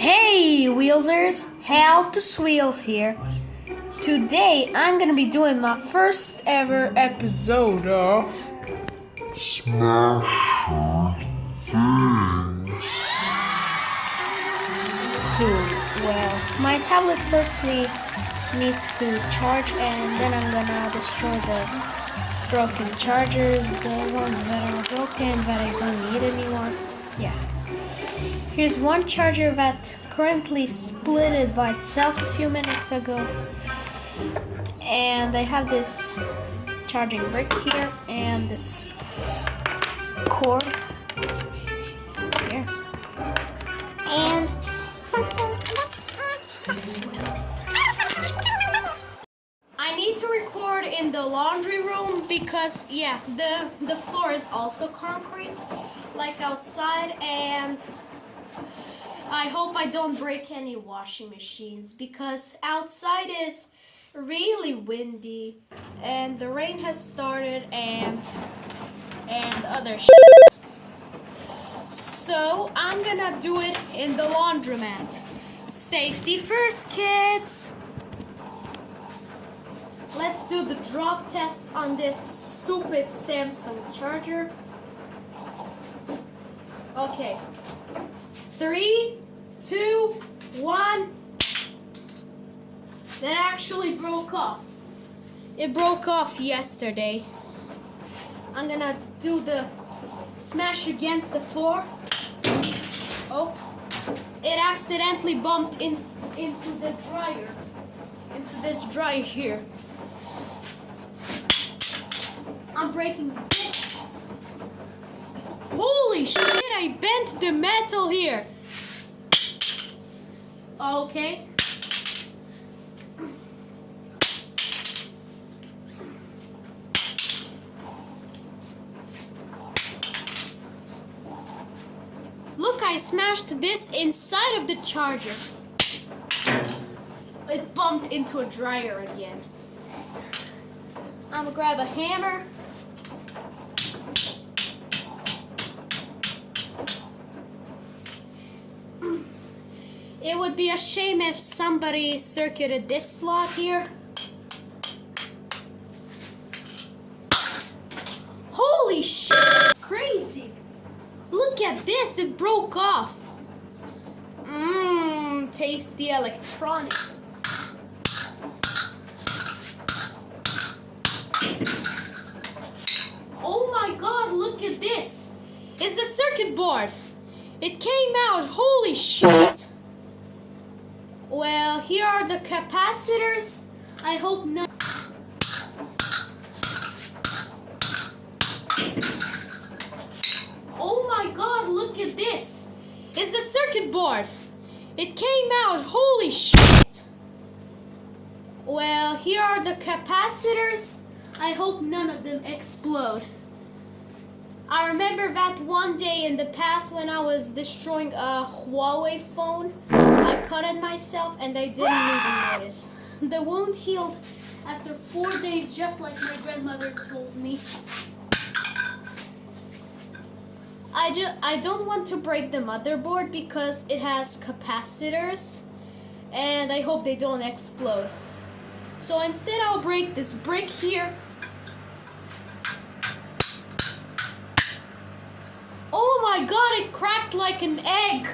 Hey Wheelsers, Haltus Wheels here. Today I'm gonna be doing my first ever episode of soon. Well, my tablet firstly needs to charge and then I'm gonna destroy the broken chargers, the ones that are broken that I don't need anymore. Yeah. Here's one charger that currently splitted by itself a few minutes ago. And I have this charging brick here and this cord here. And I need to record in the laundry room because the floor is also concrete like outside, and I hope I don't break any washing machines because outside is really windy and the rain has started and other shit. So I'm gonna do it in the laundromat. Safety first, kids. Let's do the drop test on this stupid Samsung charger. Okay. 3, 2, 1. That actually broke off. It broke off yesterday. I'm gonna do the smash against the floor. Oh, it accidentally bumped into the dryer. Into this dryer here. I'm breaking this. Holy shit, I bent the metal here. Okay. Look, I smashed this inside of the charger. It bumped into a dryer again. I'm gonna grab a hammer. It would be a shame if somebody circuited this slot here. Holy shit, it's crazy. Look at this, it broke off. Tasty electronics. Oh my god, look at this. It's the circuit board. It came out, holy shit. Well, here are the capacitors. I hope not. Oh my god, look at this. It's the circuit board. It came out, holy shit. Well, here are the capacitors. I hope none of them explode. I remember that one day in the past when I was destroying a Huawei phone, I cut it myself and I didn't even notice. The wound healed after 4 days, just like my grandmother told me. I don't want to break the motherboard because it has capacitors and I hope they don't explode. So instead I'll break this brick here. Oh my god, it cracked like an egg.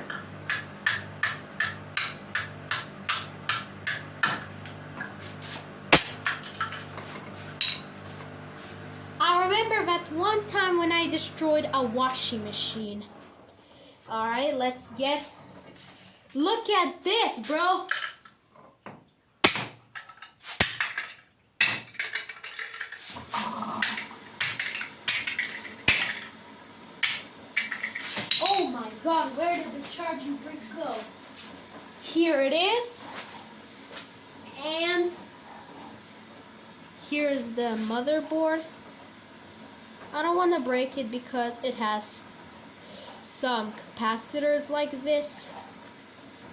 I remember that one time when I destroyed a washing machine. Alright, let's get... Look at this, bro. Oh my god, where did the charging brick go? Here it is. And here's the motherboard. I don't want to break it because it has some capacitors like this.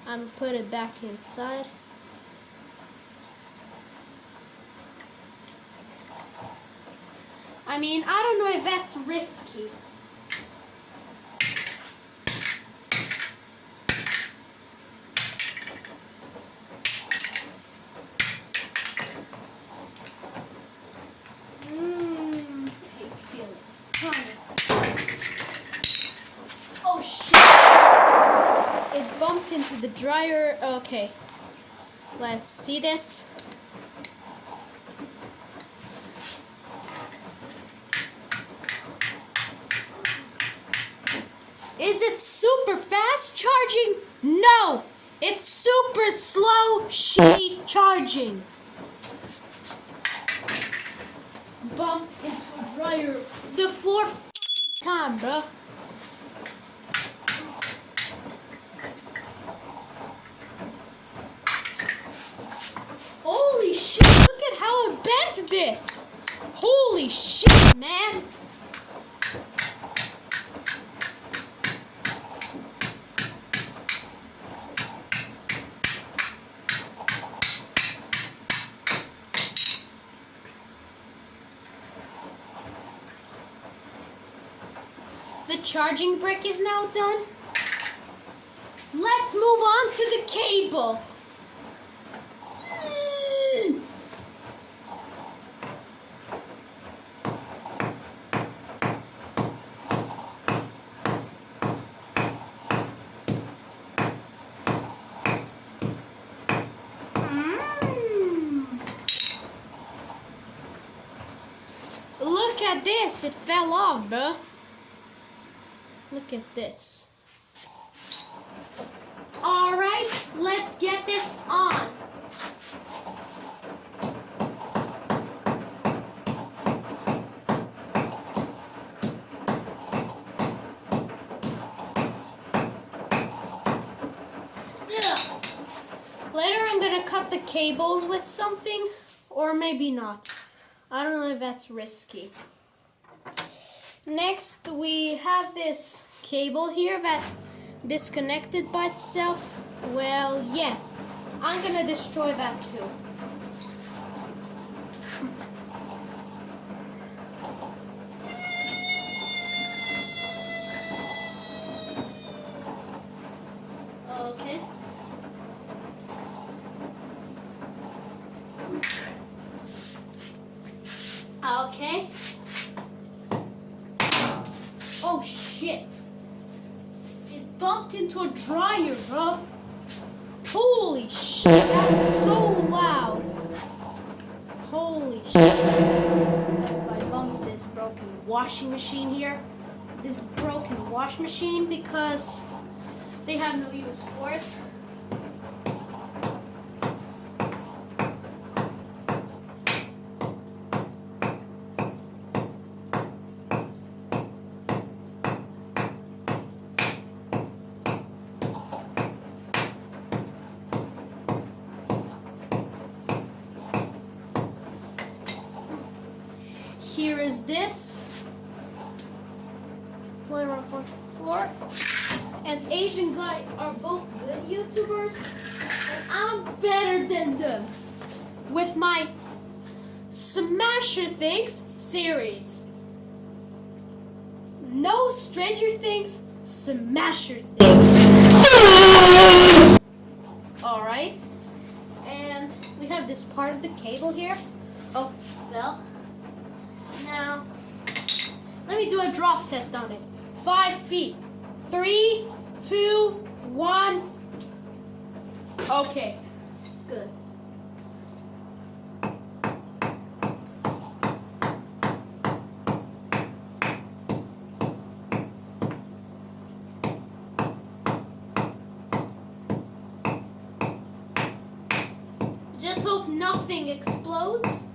I'm gonna put it back inside. I mean, I don't know if that's risky. bumped into the dryer. Okay, let's see this. Is it super fast charging? No, it's super slow, shitty charging. Bumped into a dryer the fourth time, bro. Holy shit, look at how I bent this. Holy shit, man. The charging brick is now done. Let's move on to the cable. Look at this, it fell off, bro. Look at this. Alright, let's get this on. Ugh. Later I'm gonna cut the cables with something, or maybe not. I don't know if that's risky. Next, we have this cable here that disconnected by itself. Well, yeah, I'm gonna destroy that too. Okay. Okay. Oh shit. It bumped into a dryer, bro. Holy shit, that's so loud. Holy shit. If I bump this broken washing machine here, this broken wash machine, because they have no use for it. Here is this. Flare up on the floor. And Asian guy are both good YouTubers. And I'm better than them. With my Smasher Things series. No Stranger Things, Smasher Things. Alright. And we have this part of the cable here. Oh, well. Now, let me do a drop test on it. 5 feet. 3, 2, 1. Okay, it's good. Just hope nothing explodes.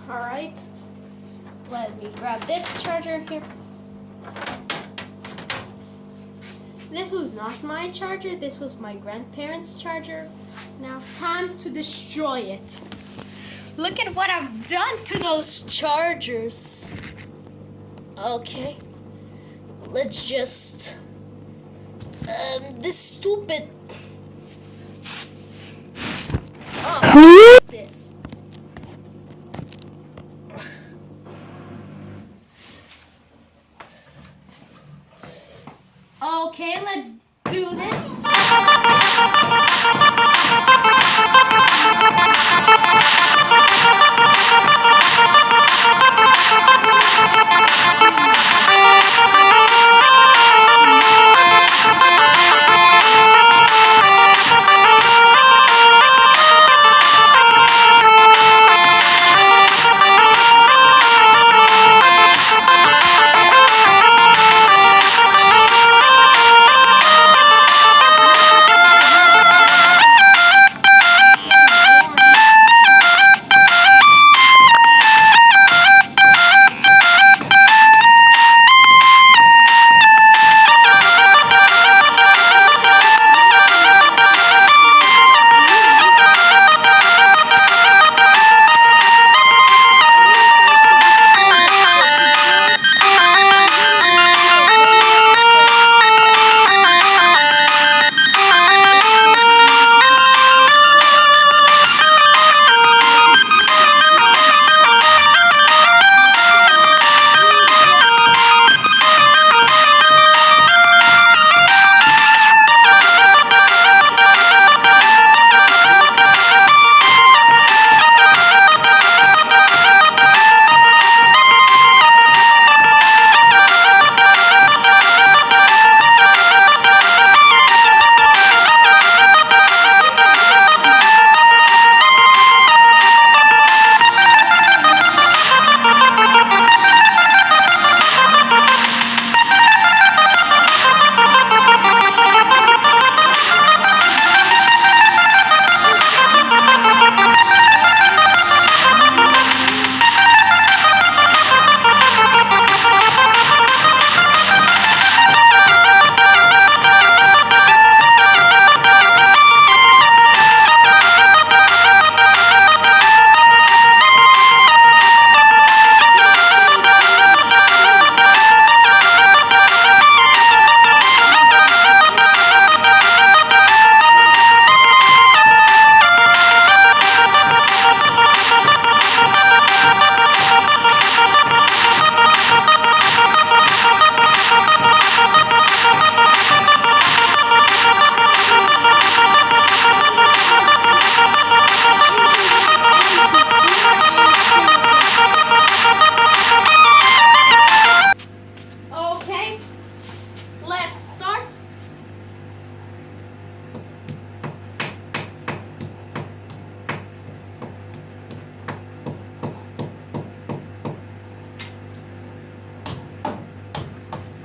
Alright, let me grab this charger here. This was not my charger, this was my grandparents' charger. Now, time to destroy it. Look at what I've done to those chargers. Okay, let's just... this stupid... Oh, this. Okay, let's do this.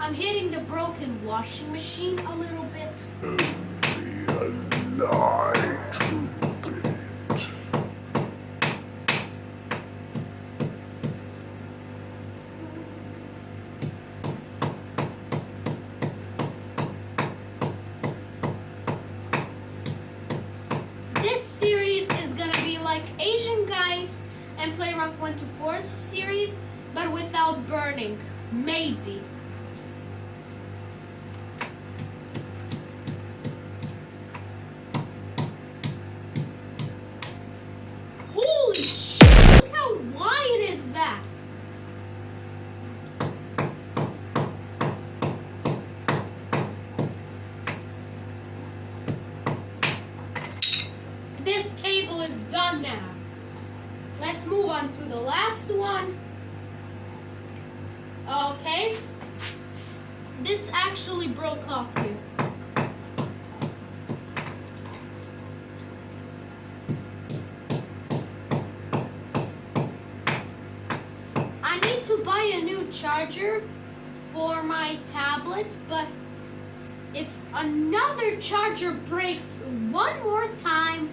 I'm hitting the broken washing machine a little bit. This series is gonna be like Asian Guys and Play Rock 1 to 4 series, but without burning. Maybe. Holy shit! Look how wide is that? This cable is done now. Let's move on to the last one. Okay. This actually broke off here. I need to buy a new charger for my tablet, but if another charger breaks one more time,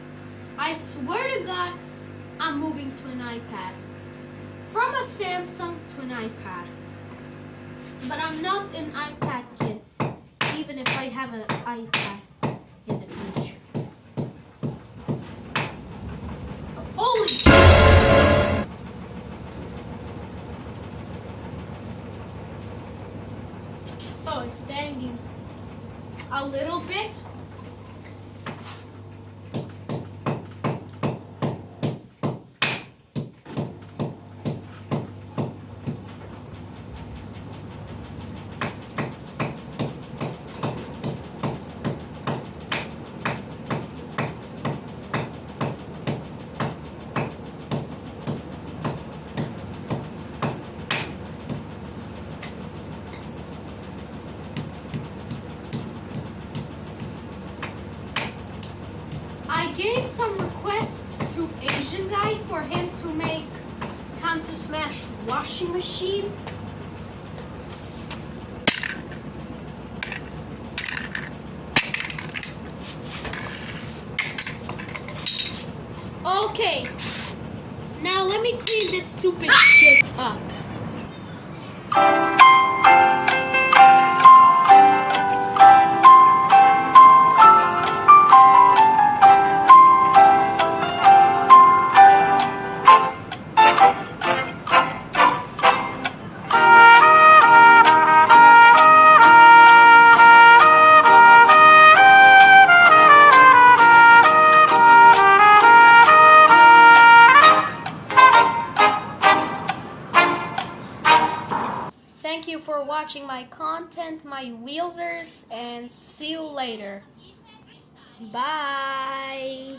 I swear to God, I'm moving to an iPad. From a Samsung to an iPad. But I'm not an iPad kid, even if I have an iPad in the future. Holy shit! Oh, it's banging a little bit. I gave some requests to Asian Guy for him to make Time to Smash washing machine. Okay, now let me clean this stupid shit up. Thank you for watching my content, my wheelsers, and see you later. Bye.